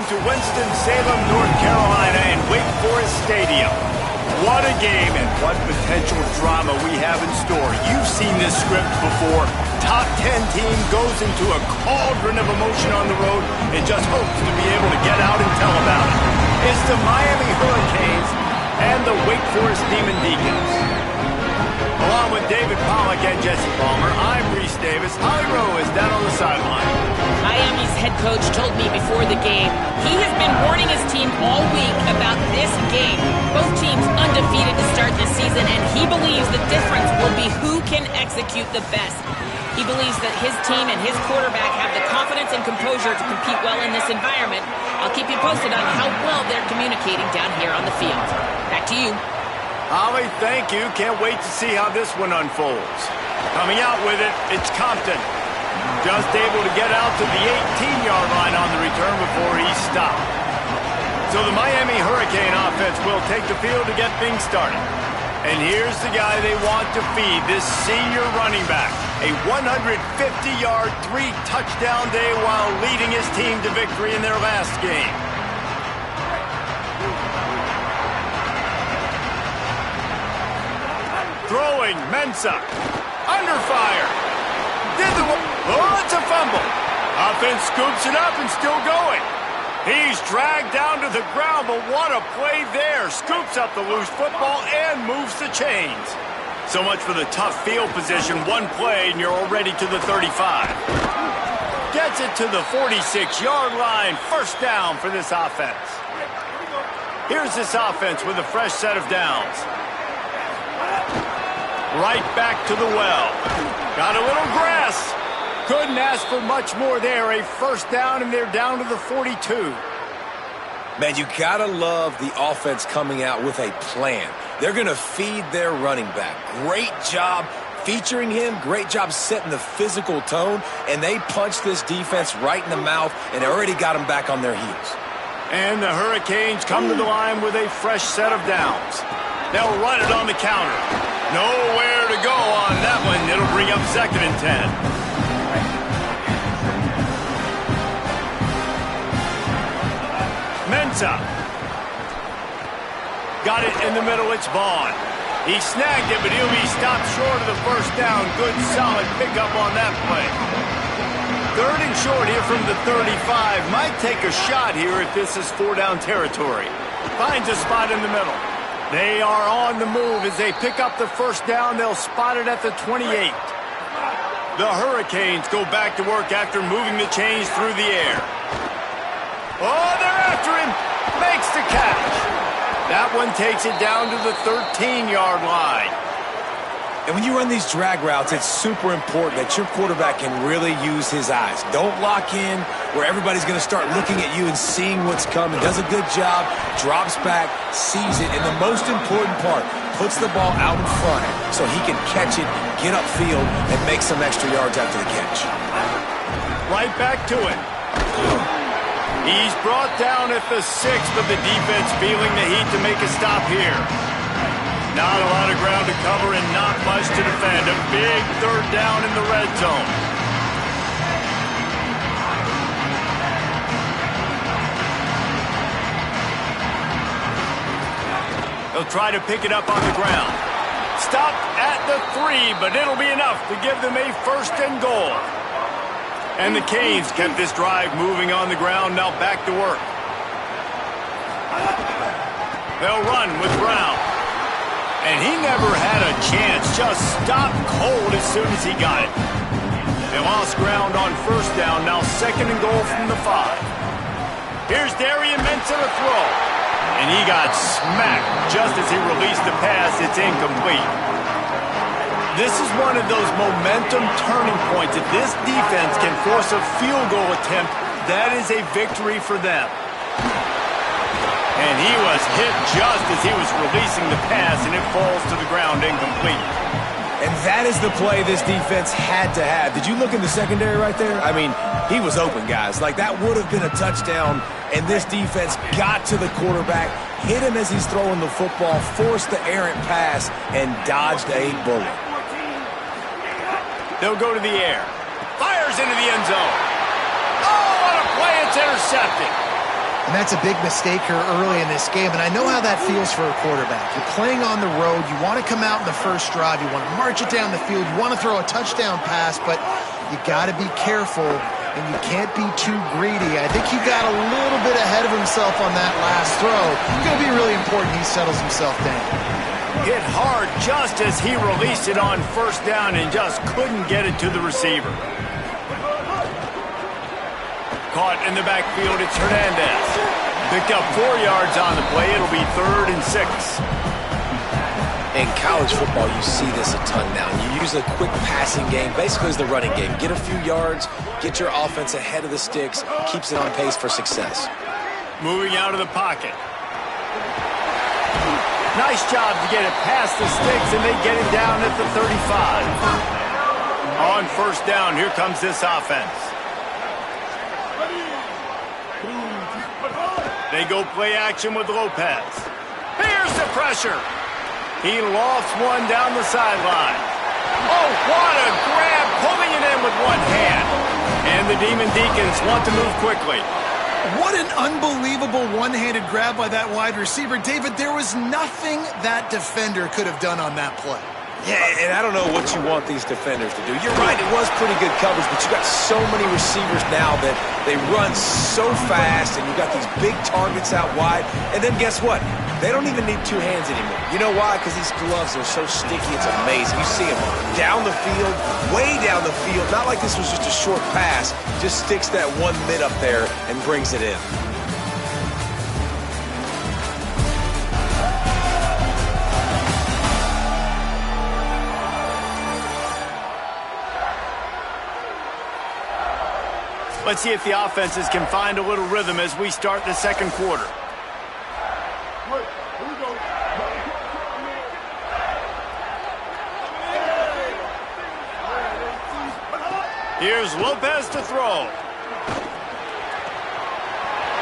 to Winston-Salem, North Carolina and Wake Forest Stadium. What a game and what potential drama we have in store. You've seen this script before. Top 10 team goes into a cauldron of emotion on the road and just hopes to be able to get out and tell about it. It's the Miami Hurricanes and the Wake Forest Demon Deacons. Along with David Pollack and Jesse Palmer, I'm Reese Davis. Holly Rowe is down on the sideline. Miami's head coach told me before the game he has been warning his team all week about this game. Both teams undefeated to start this season, and he believes the difference will be who can execute the best. He believes that his team and his quarterback have the confidence and composure to compete well in this environment. I'll keep you posted on how well they're communicating down here on the field. Back to you. Holly, thank you. Can't wait to see how this one unfolds. Coming out with it, it's Compton. Just able to get out to the 18-yard line on the return before he stopped. So the Miami Hurricane offense will take the field to get things started. And here's the guy they want to feed, this senior running back. A 150-yard, 3-touchdown day while leading his team to victory in their last game. Throwing, Mensah. Under fire. Oh, it's a fumble. Offense scoops it up and still going. He's dragged down to the ground, but what a play there. Scoops up the loose football and moves the chains. So much for the tough field position. One play and you're already to the 35. Gets it to the 46-yard line. First down for this offense. Here's this offense with a fresh set of downs. Right back to the well. Got a little grass. Couldn't ask for much more there. A first down, and they're down to the 42. Man, you gotta love the offense coming out with a plan. They're gonna feed their running back. Great job featuring him. Great job setting the physical tone. And they punched this defense right in the mouth and already got them back on their heels. And the Hurricanes come to the line with a fresh set of downs. They'll run it on the counter. Nowhere to go on that one. It'll bring up 2nd and 10. Mensah. Got it in the middle. It's Vaughn. He snagged it, but he'll be stopped short of the first down. Good, solid pickup on that play. 3rd and short here from the 35. Might take a shot here if this is 4-down territory. Finds a spot in the middle. They are on the move as they pick up the first down. They'll spot it at the 28. The Hurricanes go back to work after moving the chains through the air. Oh, they're after him. Makes the catch. That one takes it down to the 13-yard line. And when you run these drag routes, it's super important that your quarterback can really use his eyes. Don't lock in where everybody's going to start looking at you and seeing what's coming. Does a good job, drops back, sees it, and the most important part, puts the ball out in front so he can catch it, get upfield, and make some extra yards after the catch. Right back to it. He's brought down at the 6, but the defense feeling the heat to make a stop here. Not a lot of ground to cover and not much to defend. A big 3rd down in the red zone. They'll try to pick it up on the ground. Stopped at the 3, but it'll be enough to give them a 1st and goal. And the Canes kept this drive moving on the ground, now back to work. They'll run with Brown. And he never had a chance, just stopped cold as soon as he got it. They lost ground on 1st down, now 2nd and goal from the 5. Here's Darian Mensah to throw. And he got smacked just as he released the pass. It's incomplete. This is one of those momentum turning points. If this defense can force a field goal attempt, that is a victory for them. And he was hit just as he was releasing the pass, and it falls to the ground incomplete. And that is the play this defense had to have. Did you look in the secondary right there? I mean, he was open, guys. Like, that would have been a touchdown, and this defense got to the quarterback, hit him as he's throwing the football, forced the errant pass, and dodged a bullet. They'll go to the air. Fires into the end zone. Oh, what a play. It's intercepted. And that's a big mistake here early in this game, and I know how that feels for a quarterback. You're playing on the road. You want to come out in the first drive. You want to march it down the field. You want to throw a touchdown pass, but you got to be careful, and you can't be too greedy. I think he got a little bit ahead of himself on that last throw. It's going to be really important he settles himself down. Hit hard just as he released it on first down and just couldn't get it to the receiver. Caught in the backfield, it's Hernandez. Picked up 4 yards on the play. It'll be 3rd and 6. In college football, you see this a ton now. You use a quick passing game, basically as the running game. Get a few yards, get your offense ahead of the sticks, keeps it on pace for success. Moving out of the pocket. Nice job to get it past the sticks, and they get it down at the 35. On first down, here comes this offense. They go play action with Lopez. Here's the pressure. He lofts one down the sideline. Oh, what a grab, pulling it in with one hand. And the Demon Deacons want to move quickly. What an unbelievable one-handed grab by that wide receiver. David, there was nothing that defender could have done on that play. Yeah, and I don't know what you want these defenders to do. You're right, it was pretty good coverage, but you got so many receivers now that they run so fast, and you got these big targets out wide. And then guess what? They don't even need 2 hands anymore. You know why? Because these gloves are so sticky, it's amazing. You see them down the field, way down the field. Not like this was just a short pass. Just sticks that 1 mid up there and brings it in. Let's see if the offenses can find a little rhythm as we start the second quarter. Here's Lopez to throw.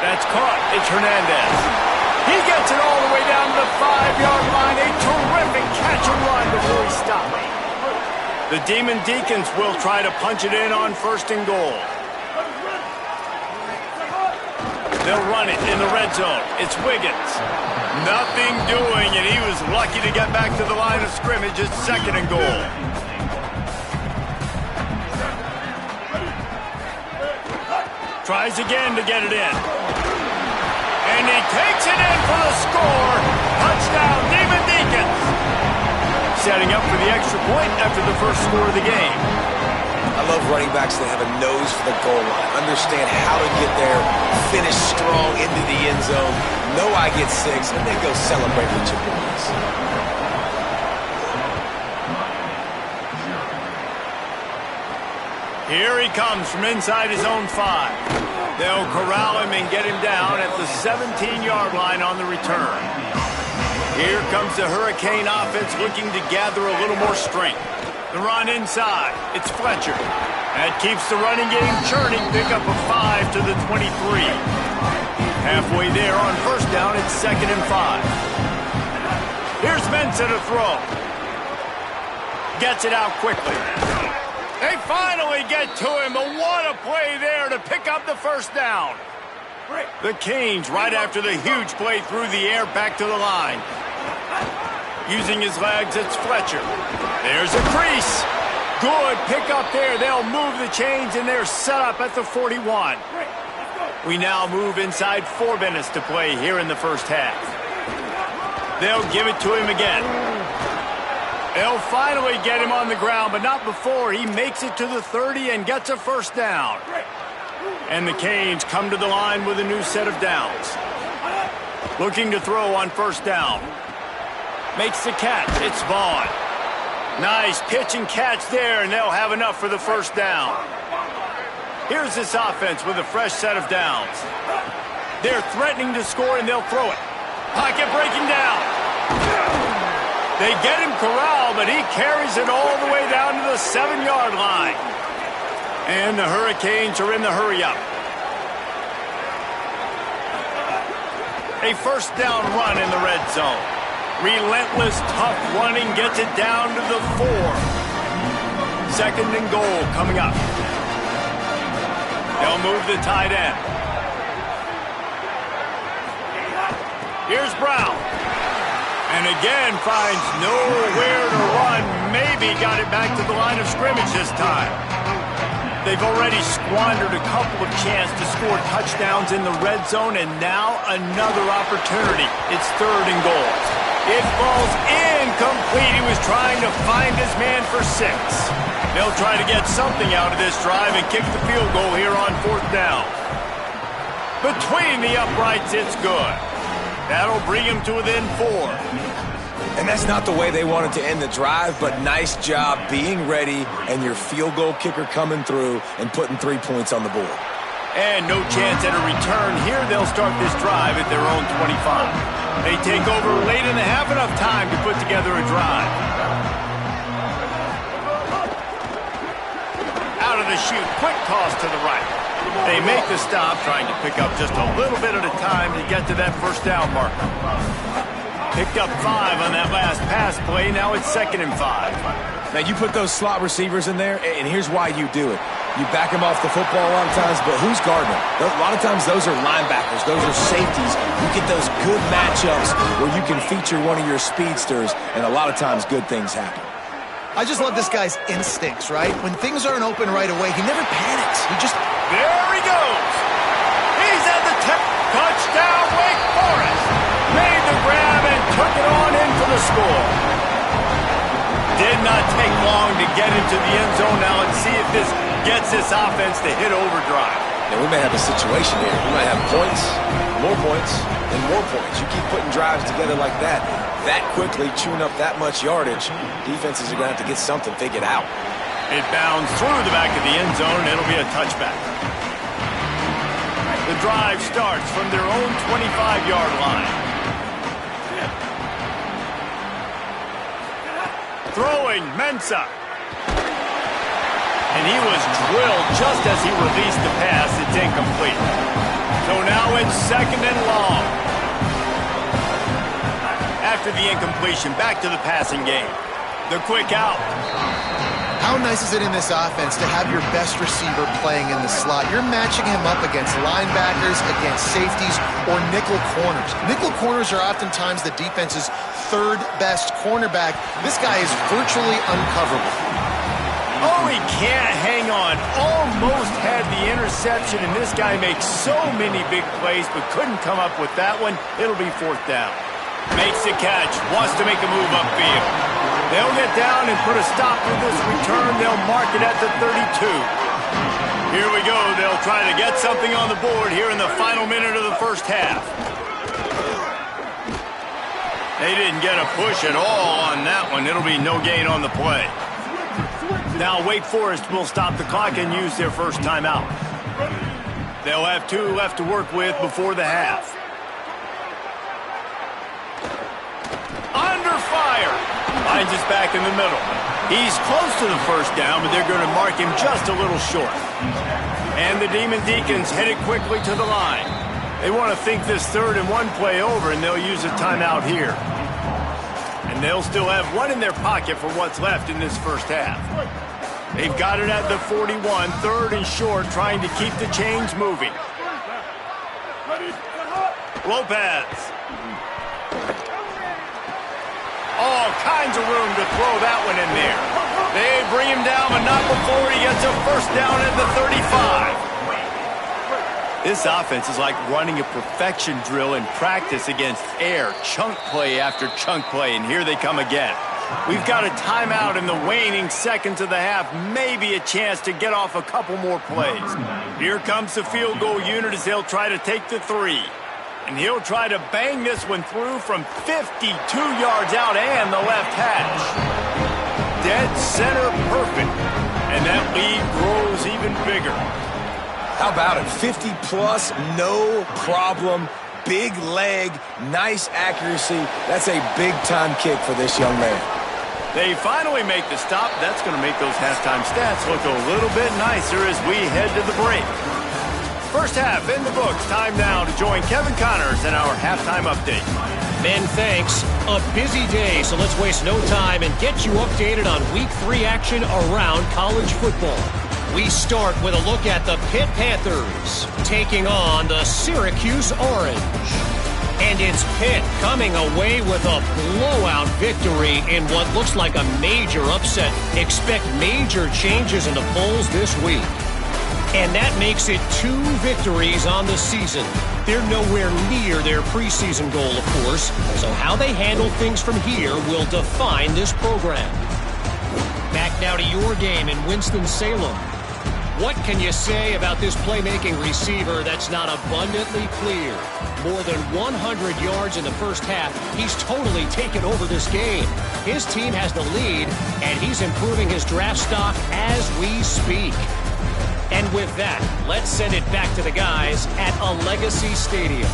That's caught. It's Hernandez. He gets it all the way down to the 5-yard line. A terrific catch and run before he stopped. The Demon Deacons will try to punch it in on 1st and goal. They'll run it in the red zone. It's Wiggins. Nothing doing, and he was lucky to get back to the line of scrimmage at 2nd and goal. Tries again to get it in. And he takes it in for the score. Touchdown, Demon Deacons. Setting up for the extra point after the first score of the game. I love running backs that have a nose for the goal line. Understand how to get there, finish strong into the end zone, know I get 6, and then go celebrate with your boys. Here he comes from inside his own 5. They'll corral him and get him down at the 17-yard line on the return. Here comes the Hurricane offense looking to gather a little more strength. The run inside. It's Fletcher. That keeps the running game churning. Pick up a 5 to the 23. Halfway there on first down, it's 2nd and 5. Here's Mensah to throw. Gets it out quickly. They finally get to him, but what a play there to pick up the first down. The Canes right after the huge play through the air back to the line. Using his legs, it's Fletcher. There's a crease. Good pick up there. They'll move the chains, and they're set up at the 41. We now move inside 4 minutes to play here in the first half. They'll give it to him again. They'll finally get him on the ground, but not before he makes it to the 30 and gets a first down. And the Canes come to the line with a new set of downs. Looking to throw on first down. Makes the catch. It's Vaughn. Nice pitch and catch there, and they'll have enough for the first down. Here's this offense with a fresh set of downs. They're threatening to score, and they'll throw it. Pocket breaking down. They get him corralled, but he carries it all the way down to the 7-yard line. And the Hurricanes are in the hurry-up. A first down run in the red zone. Relentless, tough running gets it down to the 4. 2nd and goal coming up. They'll move the tight end. Here's Brown. And again finds nowhere to run. Maybe got it back to the line of scrimmage this time. They've already squandered a couple of chances to score touchdowns in the red zone, and now another opportunity. It's 3rd and goal. It falls incomplete. He was trying to find his man for 6. They'll try to get something out of this drive and kick the field goal here on 4th down. Between the uprights, it's good. That'll bring him to within 4. And that's not the way they wanted to end the drive, but nice job being ready and your field goal kicker coming through and putting 3 points on the board. And no chance at a return here. They'll start this drive at their own 25. They take over late in the half, enough time to put together a drive. Out of the chute, quick toss to the right. They make the stop, trying to pick up just a little bit at a time to get to that 1st down marker. Picked up 5 on that last pass play. Now it's 2nd and 5. Now, you put those slot receivers in there, and here's why you do it. You back them off the football a lot of times, but who's guarding them? A lot of times those are linebackers. Those are safeties. You get those good matchups where you can feature one of your speedsters, and a lot of times good things happen. I just love this guy's instincts, right? When things aren't open right away, he never panics. He just... There he goes. He's at the touchdown, Wake Forest. Made the grab and took it on in for the score. Did not take long to get into the end zone. Now let's see if this gets this offense to hit overdrive. Now, we may have a situation here. We might have points, and more points. You keep putting drives together like that quickly, chewing up that much yardage, defenses are going to have to get something figured out. It bounds through the back of the end zone, and it'll be a touchback. The drive starts from their own 25-yard line. Throwing, Mensah. And he was drilled just as he released the pass. It's incomplete. So now it's 2nd and long. After the incompletion, back to the passing game. The quick out. How nice is it in this offense to have your best receiver playing in the slot? You're matching him up against linebackers, against safeties, or nickel corners. Nickel corners are oftentimes the defense's 3rd best cornerback. This guy is virtually uncoverable. Oh, he can't hang on. Almost had the interception, and this guy makes so many big plays, but couldn't come up with that one. It'll be 4th down. Makes the catch, wants to make a move upfield. They'll get down and put a stop to this return. They'll mark it at the 32. Here we go. They'll try to get something on the board here in the final minute of the 1st half. They didn't get a push at all on that one. It'll be no gain on the play. Now Wake Forest will stop the clock and use their 1st timeout. They'll have 2 left to work with before the half. Under fire. Finds us back in the middle. He's close to the 1st down, but they're going to mark him just a little short. And the Demon Deacons headed quickly to the line. They want to think this 3rd and 1 play over, and they'll use a timeout here. And they'll still have 1 in their pocket for what's left in this 1st half. They've got it at the 41, 3rd and short, trying to keep the chains moving. Lopez. All kinds of room to throw that one in there. They bring him down, but not before he gets a 1st down at the 35. This offense is like running a perfection drill in practice against air. Chunk play after chunk play, and here they come again. We've got a timeout in the waning seconds of the half. Maybe a chance to get off a couple more plays. Here comes the field goal unit as they'll try to take the 3. And he'll try to bang this one through from 52 yards out and the left hash. Dead center perfect. And that lead grows even bigger. How about it? 50-plus, no problem. Big leg, nice accuracy. That's a big-time kick for this young man. They finally make the stop. That's going to make those halftime stats look a little bit nicer as we head to the break. 1st half in the books. Time now to join Kevin Connors in our halftime update. Ben, thanks. A busy day, so let's waste no time and get you updated on Week 3 action around college football. We start with a look at the Pitt Panthers taking on the Syracuse Orange. And it's Pitt coming away with a blowout victory in what looks like a major upset. Expect major changes in the polls this week. And that makes it 2 victories on the season. They're nowhere near their preseason goal, of course. So how they handle things from here will define this program. Back now to your game in Winston-Salem. What can you say about this playmaking receiver that's not abundantly clear? More than 100 yards in the first half. He's totally taken over this game. His team has the lead, and he's improving his draft stock as we speak. And with that, let's send it back to the guys at a Legacy Stadium.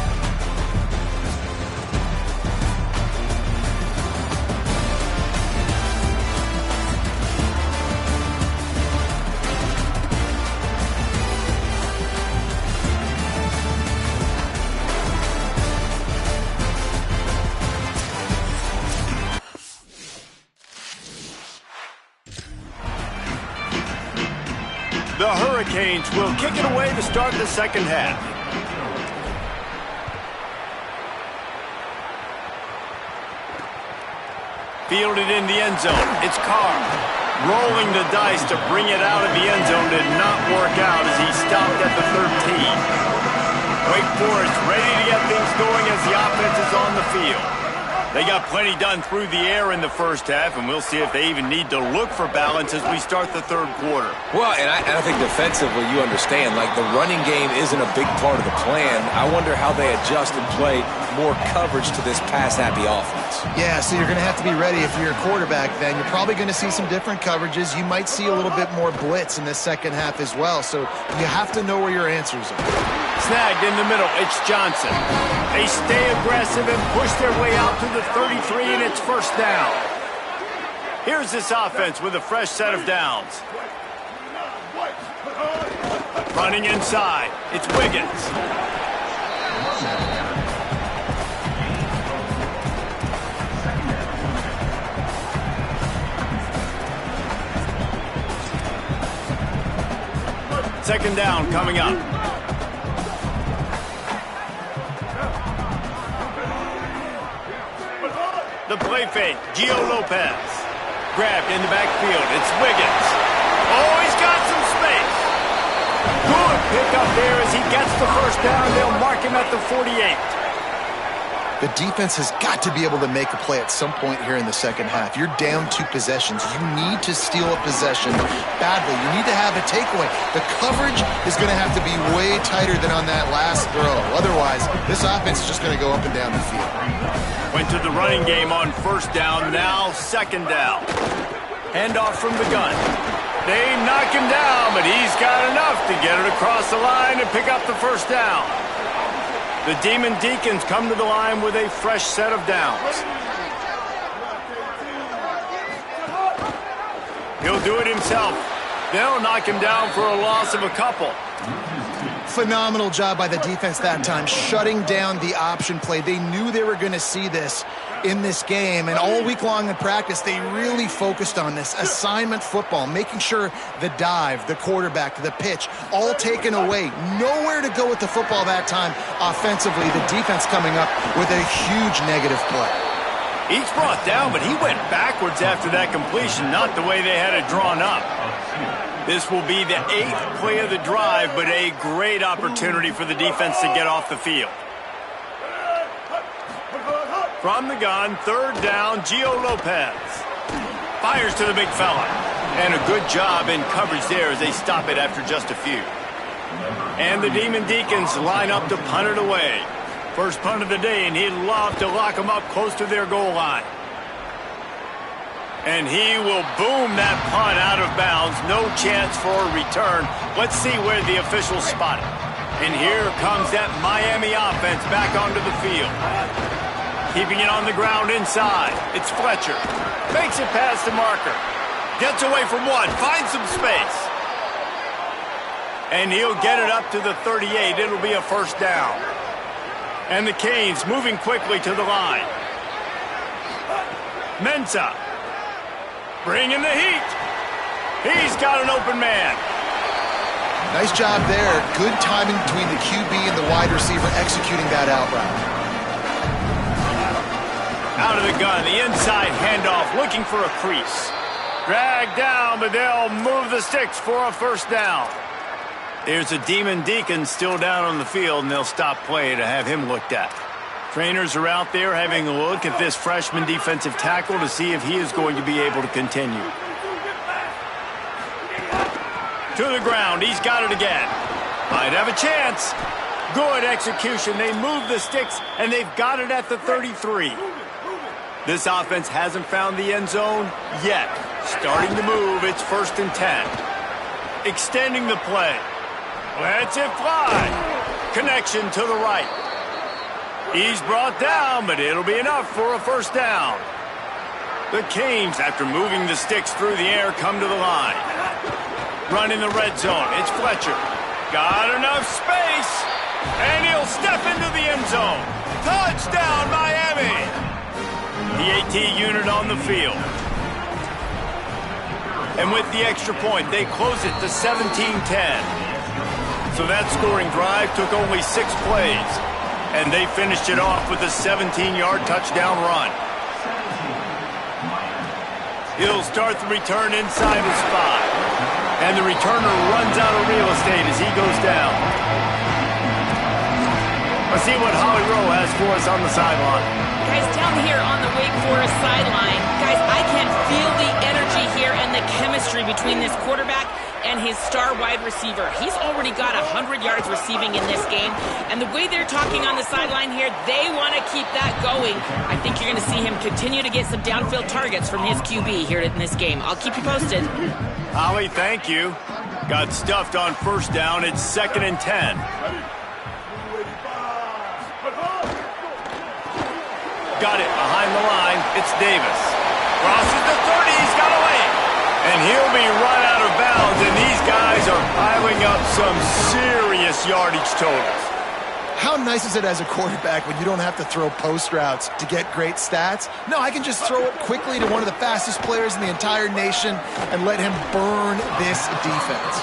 The Hurricanes will kick it away to start the second half. Fielded in the end zone. It's Carr. Rolling the dice to bring it out of the end zone did not work out as he stopped at the 13. Wake Forest ready to get things going as the offense is on the field. They got plenty done through the air in the first half, and we'll see if they even need to look for balance as we start the third quarter. Well, and I think defensively, you understand, like the running game isn't a big part of the plan. I wonder how they adjust and play more coverage to this pass-happy offense. Yeah, so you're going to have to be ready if you're a quarterback then. You're probably going to see some different coverages. You might see a little bit more blitz in the second half as well, so you have to know where your answers are. Snagged in the middle, it's Johnson. They stay aggressive and push their way out to the 33, and it's first down. Here's this offense with a fresh set of downs. Running inside, it's Wiggins. Second down coming up. The play fake, Gio Lopez. Grabbed in the backfield, it's Wiggins. Oh, he's got some space. Good pick up there as he gets the first down. They'll mark him at the 48. The defense has got to be able to make a play at some point here in the second half. You're down 2 possessions. You need to steal a possession badly. You need to have a takeaway. The coverage is going to have to be way tighter than on that last throw. Otherwise, this offense is just going to go up and down the field. Went to the running game on first down, now second down. Handoff from the gun. They knock him down, but he's got enough to get it across the line and pick up the first down. The Demon Deacons come to the line with a fresh set of downs. He'll do it himself. They'll knock him down for a loss of a couple. Phenomenal job by the defense that time, shutting down the option play. They knew they were going to see this in this game, and all week long in practice, they really focused on this assignment football, making sure the dive, the quarterback, the pitch, all taken away. Nowhere to go with the football that time offensively. The defense coming up with a huge negative play. Each brought down, but he went backwards after that completion, not the way they had it drawn up. This will be the 8th play of the drive, but a great opportunity for the defense to get off the field. From the gun, third down, Gio Lopez. Fires to the big fella. And a good job in coverage there as they stop it after just a few. And the Demon Deacons line up to punt it away. First punt of the day, and he'd love to lock them up close to their goal line. And he will boom that punt out of bounds. No chance for a return. Let's see where the officials spot it. And here comes that Miami offense back onto the field. Keeping it on the ground inside. It's Fletcher. Makes it past the marker. Gets away from one. Finds some space. And he'll get it up to the 38. It'll be a first down. And the Canes moving quickly to the line. Mensah. Bringing the heat. He's got an open man. Nice job there. Good timing between the QB and the wide receiver executing that out route. Out of the gun, the inside handoff, looking for a crease. Dragged down, but they'll move the sticks for a first down. There's a Demon Deacon still down on the field, and they'll stop play to have him looked at. Trainers are out there having a look at this freshman defensive tackle to see if he is going to be able to continue. To the ground, he's got it again. Might have a chance. Good execution. They move the sticks, and they've got it at the 33. This offense hasn't found the end zone yet. Starting to move, it's 1st and 10. Extending the play. Lets it fly. Connection to the right. He's brought down, but it'll be enough for a first down. The Canes, after moving the sticks through the air, come to the line. Run in the red zone. It's Fletcher. Got enough space. And he'll step into the end zone. Touchdown, Miami. The AT unit on the field. And with the extra point, they close it to 17-10. So that scoring drive took only 6 plays. And they finished it off with a 17-yard touchdown run. He'll start the return inside his 5. And the returner runs out of real estate as he goes down. Let's see what Holly Rowe has for us on the sideline. Guys, down here on the Wake Forest sideline, guys, I can feel the energy here and the chemistry between this quarterback and his star wide receiver. He's already got 100 yards receiving in this game, and the way they're talking on the sideline here, they want to keep that going. I think you're going to see him continue to get some downfield targets from his QB here in this game. I'll keep you posted. Holly, thank you. Got stuffed on first down. It's 2nd and 10. Got it behind the line. It's Davis. Crosses the 30. He's got away. And he'll be run out of bounds. And these guys are piling up some serious yardage totals. How nice is it as a quarterback when you don't have to throw post routes to get great stats? No, I can just throw it quickly to one of the fastest players in the entire nation and let him burn this defense.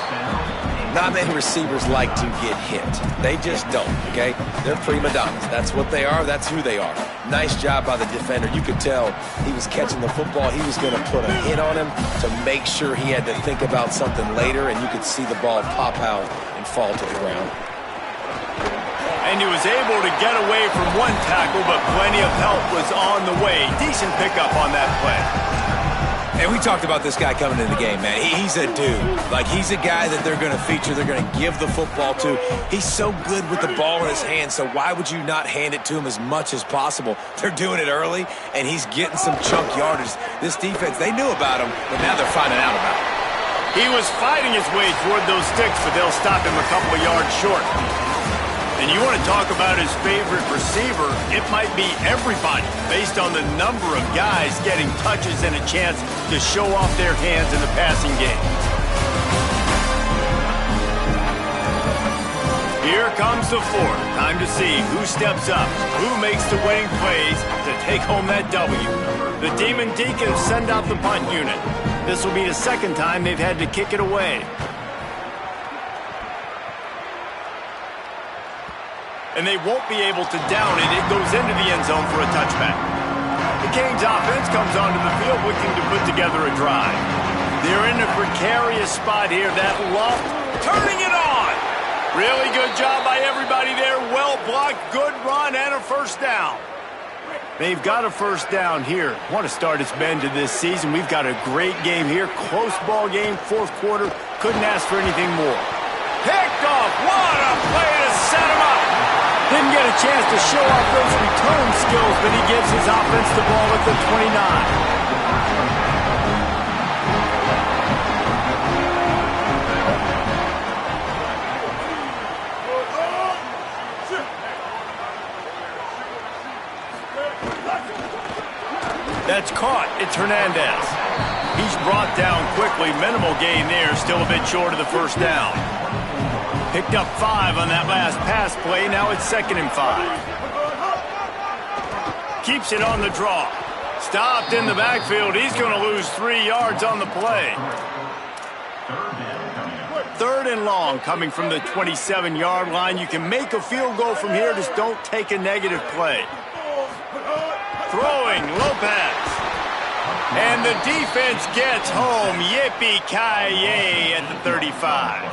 Not many receivers like to get hit. They just don't, okay? They're prima donnas. That's what they are. That's who they are. Nice job by the defender. You could tell he was catching the football. He was going to put a hit on him to make sure he had to think about something later, and you could see the ball pop out and fall to the ground. And he was able to get away from one tackle, but plenty of help was on the way. Decent pickup on that play. And we talked about this guy coming into the game, man. He's a dude. Like, he's a guy that they're going to feature, they're going to give the football to. He's so good with the ball in his hand, so why would you not hand it to him as much as possible? They're doing it early, and he's getting some chunk yardage. This defense, they knew about him, but now they're finding out about him. He was fighting his way toward those sticks, but they'll stop him a couple of yards short. And you want to talk about his favorite receiver, it might be everybody based on the number of guys getting touches and a chance to show off their hands in the passing game. Here comes the 4th. Time to see who steps up, who makes the winning plays to take home that W. The Demon Deacons send out the punt unit. This will be the 2nd time they've had to kick it away. And they won't be able to down it. It goes into the end zone for a touchback. The Canes offense comes onto the field looking to put together a drive. They're in a precarious spot here. That loft, turning it on. Really good job by everybody there. Well blocked, good run, and a first down. They've got a first down here. Want to start its bend to this season. We've got a great game here. Close ball game, 4th quarter. Couldn't ask for anything more. Picked off. What a play to set him up. Didn't get a chance to show off those return skills, but he gives his offense the ball at the 29. That's caught. It's Hernandez. He's brought down quickly. Minimal gain there. Still a bit short of the first down. Picked up 5 on that last pass play. Now it's 2nd and 5. Keeps it on the draw. Stopped in the backfield. He's going to lose 3 yards on the play. 3rd and long coming from the 27-yard line. You can make a field goal from here. Just don't take a negative play. throwing Lopez. And the defense gets home. Yippee-ki-yay at the 35.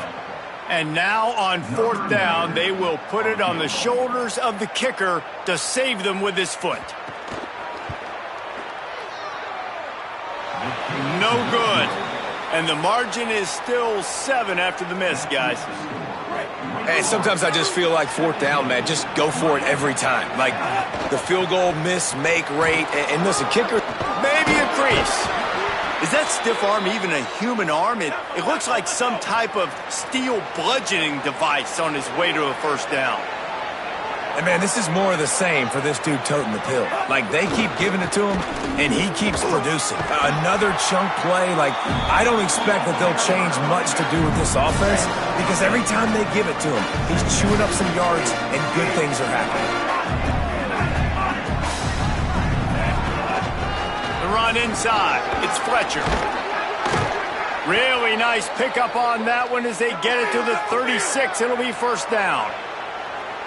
And now on 4th down, they will put it on the shoulders of the kicker to save them with his foot. No good. And the margin is still 7 after the miss, guys. Hey, sometimes I just feel like 4th down, man. Just go for it every time. Like the field goal miss-make rate. And listen, kicker... Maybe a crease. Is that stiff arm even a human arm? It looks like some type of steel bludgeoning device on his way to a 1st down. And, man, this is more of the same for this dude toting the pill. Like, they keep giving it to him, and he keeps producing. Another chunk play. Like, I don't expect that they'll change much to do with this offense because every time they give it to him, he's chewing up some yards, and good things are happening. The run inside. It's Fletcher. Really nice pickup on that one as they get it to the 36. It'll be 1st down.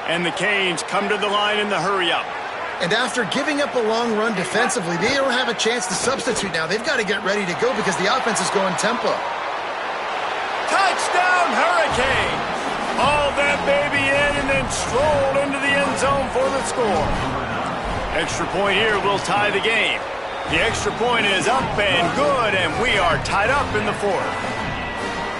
And the Canes come to the line in the hurry-up. And after giving up a long run defensively, they don't have a chance to substitute now. They've got to get ready to go because the offense is going tempo. Touchdown, Hurricane! Hauled that baby in and then strolled into the end zone for the score. Extra point here will tie the game. The extra point is up and good, and we are tied up in the 4th.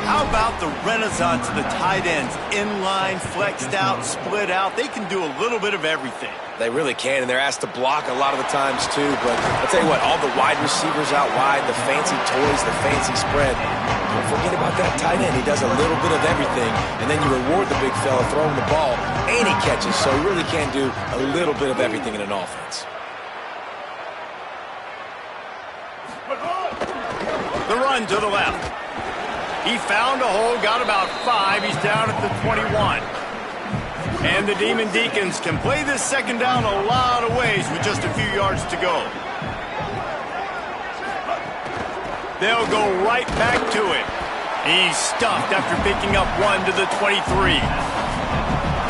How about the renaissance of the tight ends? Inline, flexed out, split out. They can do a little bit of everything. They really can, and they're asked to block a lot of the times, too. But I'll tell you what, all the wide receivers out wide, the fancy toys, the fancy spread. Don't forget about that tight end. He does a little bit of everything, and then you reward the big fella throwing the ball, and he catches. So he really can do a little bit of everything in an offense. The run to the left. He found a hole, got about 5. He's down at the 21. And the Demon Deacons can play this 2nd down a lot of ways with just a few yards to go. They'll go right back to it. He's stuffed after picking up 1 to the 23.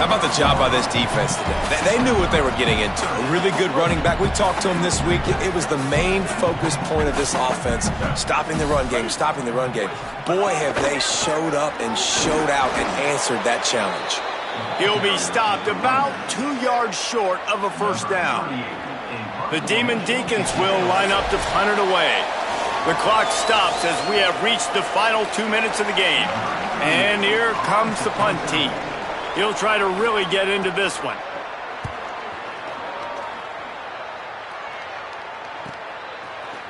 How about the job by this defense today? They knew what they were getting into. A really good running back. We talked to him this week. It was the main focus point of this offense, stopping the run game, stopping the run game. Boy, have they showed up and showed out and answered that challenge. He'll be stopped about 2 yards short of a 1st down. The Demon Deacons will line up to punt it away. The clock stops as we have reached the final 2 minutes of the game. And here comes the punt team. He'll try to really get into this one.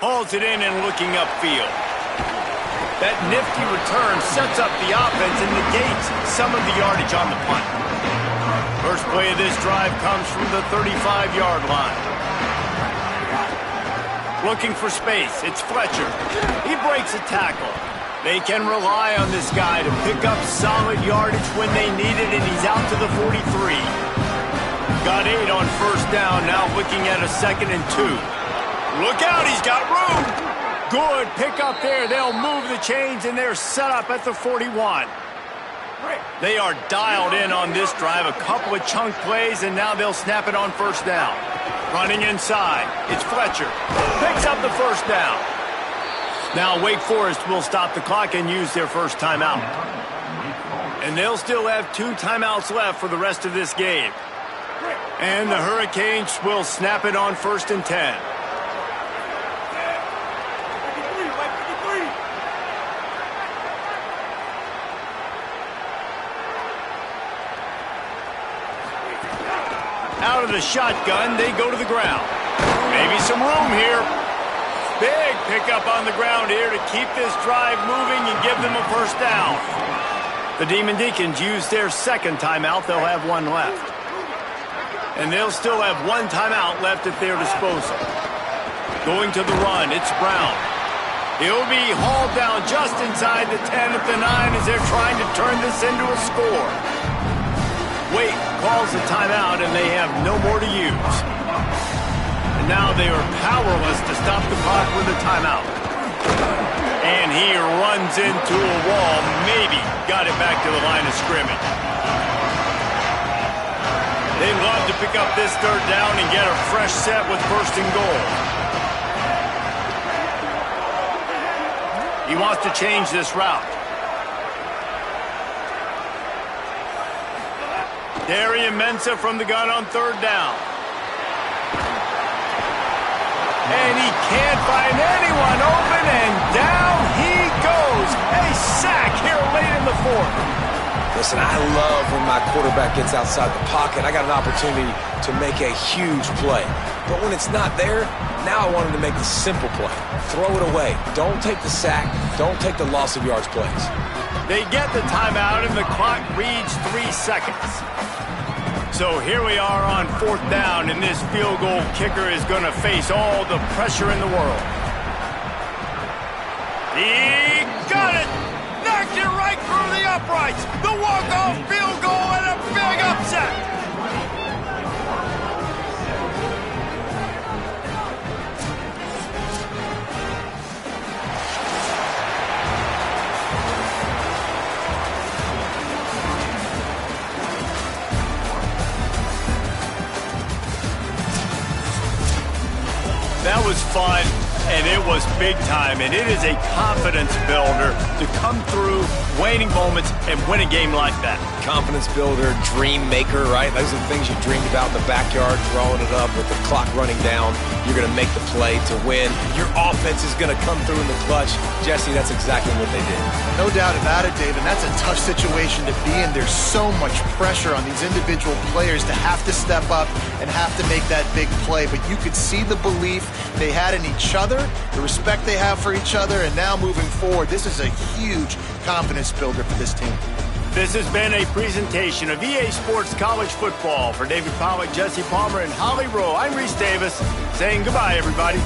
Hauls it in and looking upfield. That nifty return sets up the offense and negates some of the yardage on the punt. First play of this drive comes from the 35-yard line. Looking for space, it's Fletcher. He breaks a tackle. They can rely on this guy to pick up solid yardage when they need it, and he's out to the 43. Got 8 on 1st down, now looking at a 2nd and 2. Look out, he's got room. Good pickup there. They'll move the chains, and they're set up at the 41. They are dialed in on this drive, a couple of chunk plays, and now they'll snap it on 1st down. Running inside, it's Fletcher. Picks up the 1st down. Now Wake Forest will stop the clock and use their 1st timeout. And they'll still have 2 timeouts left for the rest of this game. And the Hurricanes will snap it on 1st and 10. Out of the shotgun, they go to the ground. Maybe some room here. Big pickup on the ground here to keep this drive moving and give them a 1st down. The Demon Deacons use their 2nd timeout. They'll have 1 left. And they'll still have 1 timeout left at their disposal. Going to the run, it's Brown. He'll be hauled down just inside the 10 at the 9 as they're trying to turn this into a score. Wake calls a timeout, and they have no more to use. And now they are powerless to stop the clock with a timeout. And he runs into a wall, maybe got it back to the line of scrimmage. They love to pick up this third down and get a fresh set with first and goal. He wants to change this route. Darian Mensah from the gun on third down. And he can't find anyone open, and down he goes. A sack here late in the fourth. Listen, I love when my quarterback gets outside the pocket. I got an opportunity to make a huge play. But when it's not there, now I want him to make the simple play. Throw it away. Don't take the sack. Don't take the loss of yards plays. They get the timeout, and the clock reads 3 seconds. So here we are on fourth down, and this field goal kicker is going to face all the pressure in the world. He got it! Knocked it right through the uprights! The walk-off field goal and a big upset! That was fun, and it was big time, and it is a confidence builder to come through waning moments and win a game like that. Confidence builder, dream maker, right? Those are the things you dreamed about in the backyard, throwing it up with the clock running down. You're going to make the play to win. Your offense is going to come through in the clutch. Jesse, that's exactly what they did. No doubt about it, Dave, and that's a tough situation to be in. There's so much pressure on these individual players to have to step up and have to make that big play, but you could see the belief they had in each other, the respect they have for each other, and now moving forward, this is a huge confidence builder for this team. This has been a presentation of EA Sports College Football. For David Pollack, Jesse Palmer, and Holly Rowe, I'm Reese Davis saying goodbye, everybody.